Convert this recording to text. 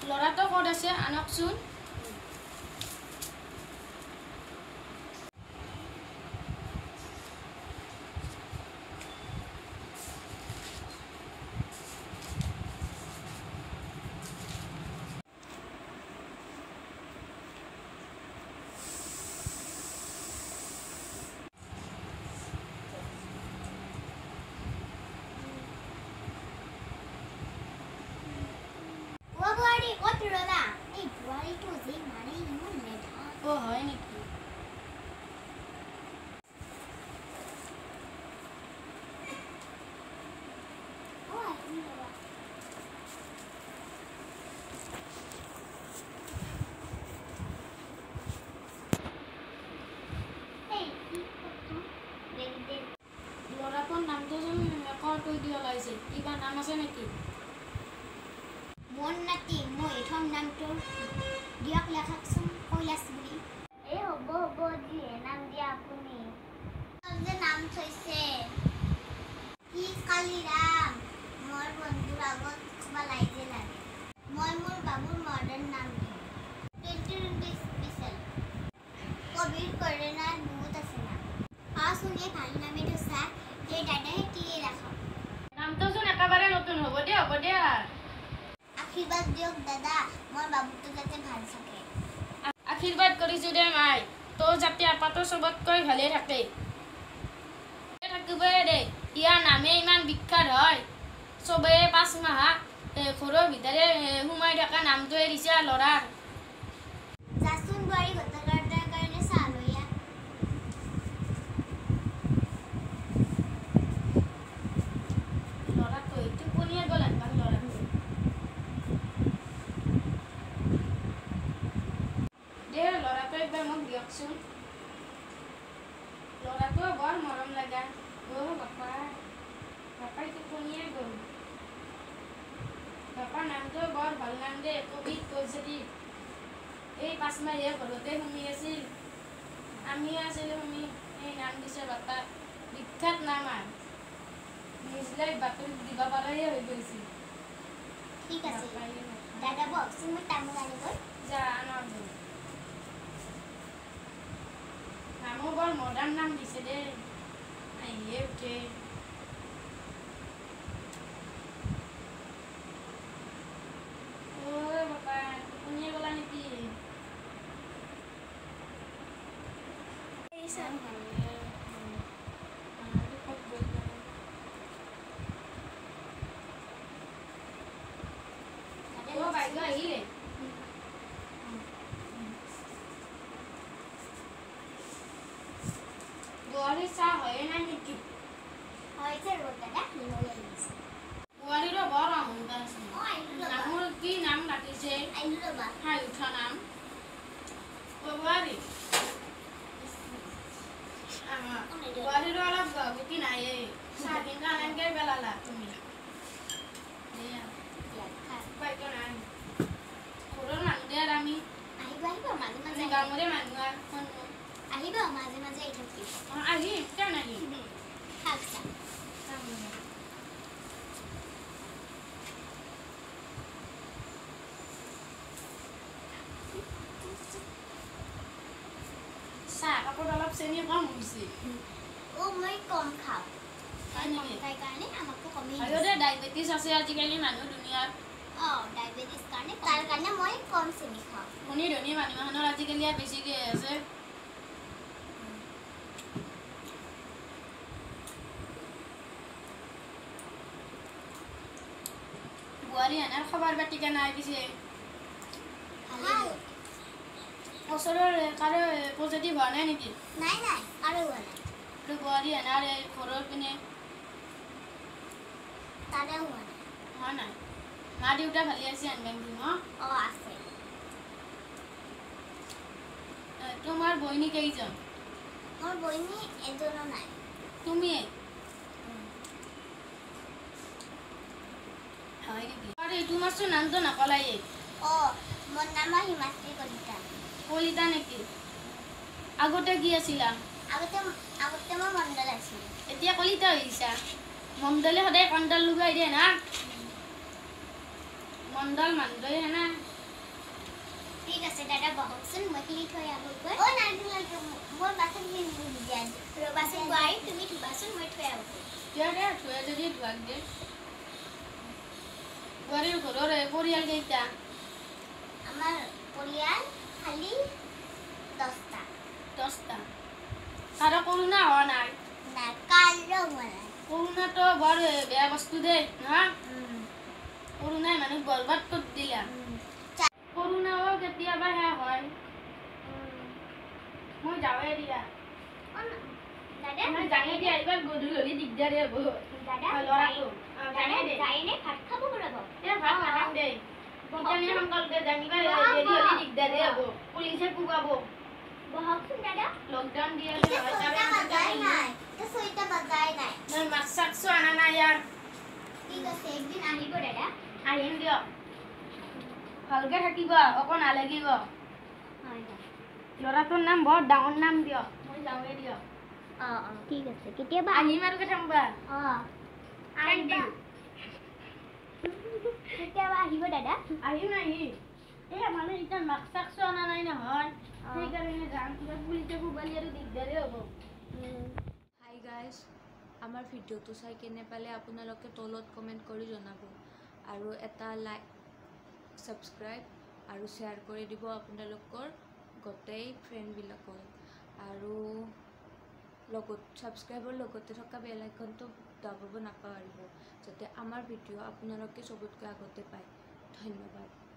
লৰাটো ক'ত আছে আনকচোন হয় নেকি লৰাটোৰ নামটো ৰেকৰ্ড কৰি দিয়া লাগিছে কিবা নাম আছে নেকি মন নাতি মই এথম নামটো দিয়ক লেখকচোন কৈলাশ বুলি এই হ'ব যিয়ে নাম দিয়া আপুনি যে নাম থৈছে কি কালিৰাম মোৰ বন্ধুৰ আগত ক'বা লাইজে লাগে মই মোৰ বাবুৰ মডাৰ্ণ নাম দিম 20 স্পেচিয়েল কবিৰ কৰেনাৰ বহুত আছে নাম শুনে ভাল নামে থৈছা এই দাদাই তিয়ে ৰাখক নামটো চোন একেবাৰে নতুন হ'ব দিয়া আশীৰ্বাদ দিয়ক দাদা মোৰ বাবুটো যাতে ভাল থাকে আশীৰ্বাদ কৰিছো দে মাই তোৰ যাতে আপাতো চবতকৈ ভালে থাকে থাকিবই দে ইয়াৰ নামে ইমান বিখ্যাত হয় চবে 5 মাহ ঘৰৰ ভিতৰে সোমাই থকা নামটোৱে দিছে ল'ৰাৰ যাচোন বোৱাৰী গতকাৰৰ কাৰণে চাহ লৈয়া ল'ৰাটো টোপনিয়ে গ'ল একবাৰ ল'ৰাটো দে ল'ৰাটো একবাৰ মোক দিয়কচোন ল'ৰাটো বৰ মৰম লগা বাপাই টোপনিয়ে গ'ল বাপাৰ নামটো বৰ ভাল নাম দে কবিত কৈছে এই 5 মাহে ঘৰতে শুনি আছিল আমিও আছিলোঁ শুনি এই নাম দিছে বাপাক বিখ্যাত নাম আৰু নিজলাই বাতৰিত দিব পৰাই হৈ গৈছিল ঠিক আছে দাদা বকচোন মই তামোল আনিব যা আনক নামো বৰ মডাৰ্ণ নাম দিছে দে আহিয়ে উঠে বাপা টোপনিয়ে গ'লা নেকি বাইদেউ আহিলে বোৱাৰী চাহ হয়ে নাই নেকি হৈছে ৰ দাদা লৈ আহিছে বোৱাৰীৰো বৰ আহোঁতা আছে নামৰ কি নাম ৰাখিছে আহিলো ৰ'বা খাই উঠা নাম বোৱাৰী বোৱাৰীৰো অলপ গহগতি নাই চাহখিনি কানেনকে পেলালা তুমি উপায়তো নাই ঘৰৰ মানুহ দে আৰু আমি গাঁৱৰে মানুহ আৰু আহিব মাজে মাজে আহি থাকিব আহিম কিয় নাহিম খাওক চাহ চাহ কাপত অলপ চেনি কম হৈছে মই কম খাওঁ হয় নেকি তাই কাৰণে আমাকো কমেই আৰু দে ডায়েবেটিছ আছে আজিকালি মানুহ দুনিয়াত ডায়েবেটিছ কাৰণে তাৰ কাৰণে মই কম চেনি খাওঁ ধনী ধনী মানুহৰ আজিকালি বেছিকৈ আছে বোৱাৰী এনে খবৰ পাতিকে নাই পিছে ওচৰৰ কাৰো পজিটিভ হোৱা নাই নেকি নাই আৰু হোৱা নাই আৰু বোৱাৰী এনাৰ ঘৰৰ পিনে তাৰে হোৱা নাই হোৱা নাই মা দেউতা ভালে আছে আনবেংকি ন আছে তোমাৰ বহিনী কেইজন মোৰ বহিনী এজনো নাই তুমিয়ে হয় নেকি আৰু তোমাৰচোন নামটো নকলাই মোৰ নাম হিমাশ্ৰী কলিতা নেকি আগতে কি আছিলা আগতে মই মণ্ডল আছিলোঁ এতিয়া কলিতা হৈছা মণ্ডলে সদায় কণ্ডল লগাই দিয়ে না মণ্ডল মানুহটোৱে হেনা ঠিক আছে দাদা বহকচোন মই কিনি থৈ আহোঁগৈ নালাগে মোৰ বাচন দিয়া ৰ'বাচোন বোৱাৰী তুমি ধুবাচোন মই থৈ আহোঁগৈ দে থৈ যদি ধোৱাক দে বোৱাৰীৰ ঘৰৰ পৰিয়াল কেইটা আমাৰ পৰিয়াল খালি 10টা আৰু কৰোণা হোৱা নাই কাৰো হোৱা নাই কৰোণাটো বৰ বেয়া বস্তু দেই না কৰোণাই মানুহ বৰবাদ কৰি দিলা কৰোণাও কেতিয়াবা শেষ হয় মই যাওঁৱে দিয়া জানে দিয়া এইবাৰ গধূলি দিগদাৰে হ'ব ল'ৰাটো যায়নে ভাত খাব ঘূৰাব ভাত নাখাম দেই কিজানি সংকল্পে জানিবা দেৰি হ'লে দিগদাৰে হ'ব পুলিচে কোবাব বহকচোন দাদা লকডাউন দি আছে মাছ চাকছো অনা নাই ইয়াৰ ঠিক আছে একদিন আহিব দাদা আহিম দিয়ক ভালকে থাকিব অকো নালাগিব ল'ৰাটোৰ নাম বৰ ডাঙৰ নাম দিয়ক মই যাওঁৱে দিয়ক ঠিক আছে কেতিয়াবা আহিম আৰু কেতিয়াবা কেতিয়াবা আহিব দাদা আহিম মানে এতিয়া মাছ চাকছো অনা নাই নহয় সেইকাৰণে যাম কিবা পুলিচে কোবালি আৰু দিগদাৰে হ'ব হাই গাইজ আমাৰ ভিডিঅ'টো চাই কেনে পালে আপোনালোকে তলত কমেণ্ট কৰি জনাব আৰু এটা লাইক ছাবস্ক্ৰাইব আৰু শ্বেয়াৰ কৰি দিব আপোনালোকৰ গোটেই ফ্ৰেণ্ডবিলাকক আৰু ছাবস্ক্ৰাইবৰ লগতে থকা বেল আইকনটো দাবাব নাপাহৰিব যাতে আমাৰ ভিডিঅ' আপোনালোকে চবতকৈ আগতে পায় ধন্যবাদ